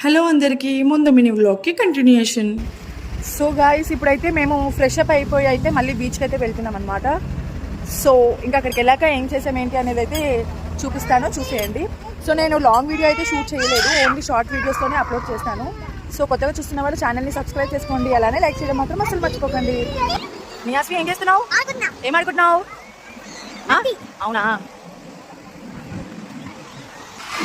Hello అందరికీ ముందు mini వ్లాగ్కి continuation. So guys ఇప్పుడైతే మేము ఫ్రెష్ అప్ అయిపోయి అయితే మళ్ళీ బీచ్కి అయితే వెళ్తున్నాం అనమాట. సో ఇంకా అక్కడికి వెళ్ళాక ఏం చేసాం ఏంటి అనేది అయితే చూపిస్తాను, చూసేయండి. సో నేను లాంగ్ వీడియో అయితే షూట్ చేయలేదు, ఓన్లీ షార్ట్ వీడియోస్తోనే అప్లోడ్ చేస్తాను. సో కొత్తగా చూస్తున్న వాళ్ళు ఛానల్ని సబ్స్క్రైబ్ చేసుకోండి, అలానే లైక్ చేయడం మాత్రం అసలు మర్చిపోకండి. నియాస్వి ఏం చేస్తున్నావు? ఏం ఆడుకుంటున్నావు? అవునా?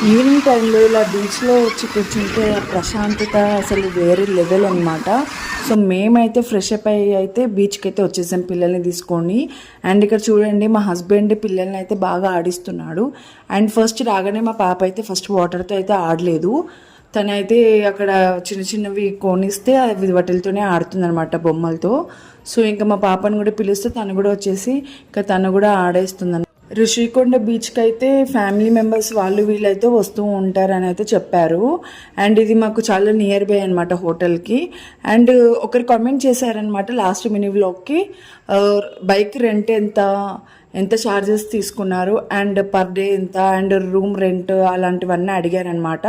ఈవినింగ్ టైంలో ఇలా బీచ్లో వచ్చి కూర్చుంటే ప్రశాంతత అసలు వేరే లెవెల్ అనమాట. సో మేమైతే ఫ్రెష్ అప్ అయ్యి అయితే బీచ్కి అయితే వచ్చేసాం పిల్లల్ని తీసుకొని. అండ్ ఇక్కడ చూడండి, మా హస్బెండ్ పిల్లల్ని అయితే బాగా ఆడిస్తున్నాడు. అండ్ ఫస్ట్ రాగానే మా పాప అయితే ఫస్ట్ వాటర్తో అయితే ఆడలేదు, తనైతే అక్కడ చిన్న చిన్నవి కొనిస్తే అవి వాటితోనే ఆడుతుందనమాట, బొమ్మలతో. సో ఇంకా మా పాపను కూడా పిలిస్తే తను కూడా వచ్చేసి ఇంకా తను కూడా ఆడేస్తుంది. ఋషికొండ బీచ్కి అయితే ఫ్యామిలీ మెంబర్స్ వాళ్ళు వీళ్ళైతే వస్తూ ఉంటారని అయితే చెప్పారు. అండ్ ఇది మాకు చాలా నియర్ బై అనమాట హోటల్కి. అండ్ ఒకరు కామెంట్ చేశారనమాట లాస్ట్ మినీ వ్లాగ్కి, బైక్ రెంట్ ఎంత ఛార్జెస్ తీసుకున్నారు అండ్ పర్ డే ఎంత అండ్ రూమ్ రెంట్ అలాంటివన్నీ అడిగారనమాట.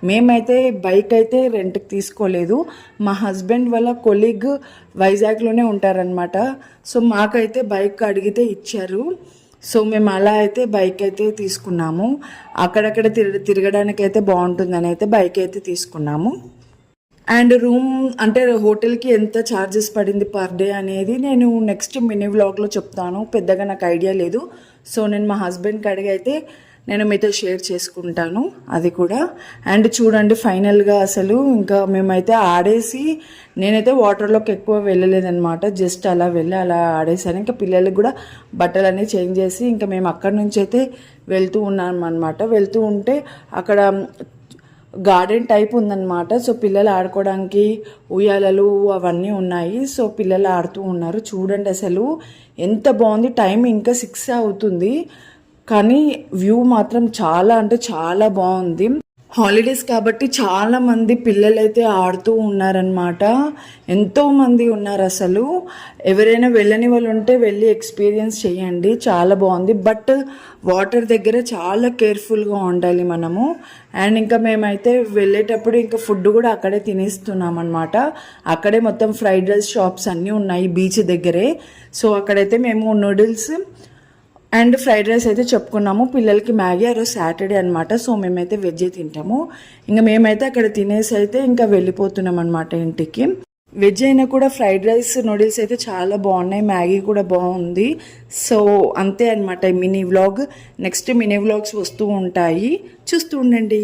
మేమైతే బైక్ అయితే రెంట్కి తీసుకోలేదు, మా హస్బెండ్ వాళ్ళ కొలీగ్ వైజాగ్లోనే ఉంటారనమాట. సో మాకైతే బైక్ అడిగితే ఇచ్చారు. సో మేము అలా అయితే బైక్ అయితే తీసుకున్నాము. అక్కడక్కడ తిరగడానికి అయితే బాగుంటుందని అయితే బైక్ అయితే తీసుకున్నాము. అండ్ రూమ్ అంటే హోటల్కి ఎంత ఛార్జెస్ పడింది పర్ డే అనేది నేను నెక్స్ట్ మినీ వ్లాగ్లో చెప్తాను, పెద్దగా నాకు ఐడియా లేదు. సో నేను మా హస్బెండ్కి అడిగి అయితే నేను మీతో షేర్ చేసుకుంటాను అది కూడా. అండ్ చూడండి ఫైనల్గా అసలు ఇంకా మేమైతే ఆడేసి, నేనైతే వాటర్లోకి ఎక్కువ వెళ్ళలేదన్నమాట, జస్ట్ అలా వెళ్ళి అలా ఆడేసాను. ఇంకా పిల్లలకి కూడా బట్టలు అన్నీ చేంజ్ చేసి ఇంకా మేము అక్కడి నుంచి అయితే వెళ్తూ ఉన్నాం అనమాట. వెళ్తూ ఉంటే అక్కడ గార్డెన్ టైప్ ఉందన్నమాట. సో పిల్లలు ఆడుకోవడానికి ఉయ్యాలలు అవన్నీ ఉన్నాయి. సో పిల్లలు ఆడుతూ ఉన్నారు. చూడండి అసలు ఎంత బాగుంది. టైం ఇంకా 6 అవుతుంది కానీ వ్యూ మాత్రం చాలా అంటే చాలా బాగుంది. హాలిడేస్ కాబట్టి చాలా మంది పిల్లలు అయితే ఆడుతూ ఉన్నారనమాట, ఎంతోమంది ఉన్నారు. అసలు ఎవరైనా వెళ్ళని వాళ్ళు ఉంటే వెళ్ళి ఎక్స్పీరియన్స్ చేయండి, చాలా బాగుంది. బట్ వాటర్ దగ్గర చాలా కేర్ఫుల్గా ఉండాలి మనము. అండ్ ఇంకా మేమైతే వెళ్ళేటప్పుడు ఇంకా ఫుడ్ కూడా అక్కడే తినేస్తున్నాం అనమాట. అక్కడే మొత్తం ఫ్రైడ్ రైస్ షాప్స్ అన్నీ ఉన్నాయి బీచ్ దగ్గరే. సో అక్కడైతే మేము నూడిల్స్ అండ్ ఫ్రైడ్ రైస్ అయితే చెప్పుకున్నాము. పిల్లలకి మ్యాగీ, ఆ రోజు సాటర్డే అనమాట. సో మేమైతే వెజ్ తింటాము. ఇంకా మేమైతే అక్కడ తినేసి అయితే ఇంకా వెళ్ళిపోతున్నాం అనమాట ఇంటికి. వెజ్ అయినా కూడా ఫ్రైడ్ రైస్ నూడిల్స్ అయితే చాలా బాగున్నాయి, మ్యాగీ కూడా బాగుంది. సో అంతే అనమాట mini vlog. Next mini vlogs వస్తూ ఉంటాయి, చూస్తూ ఉండండి.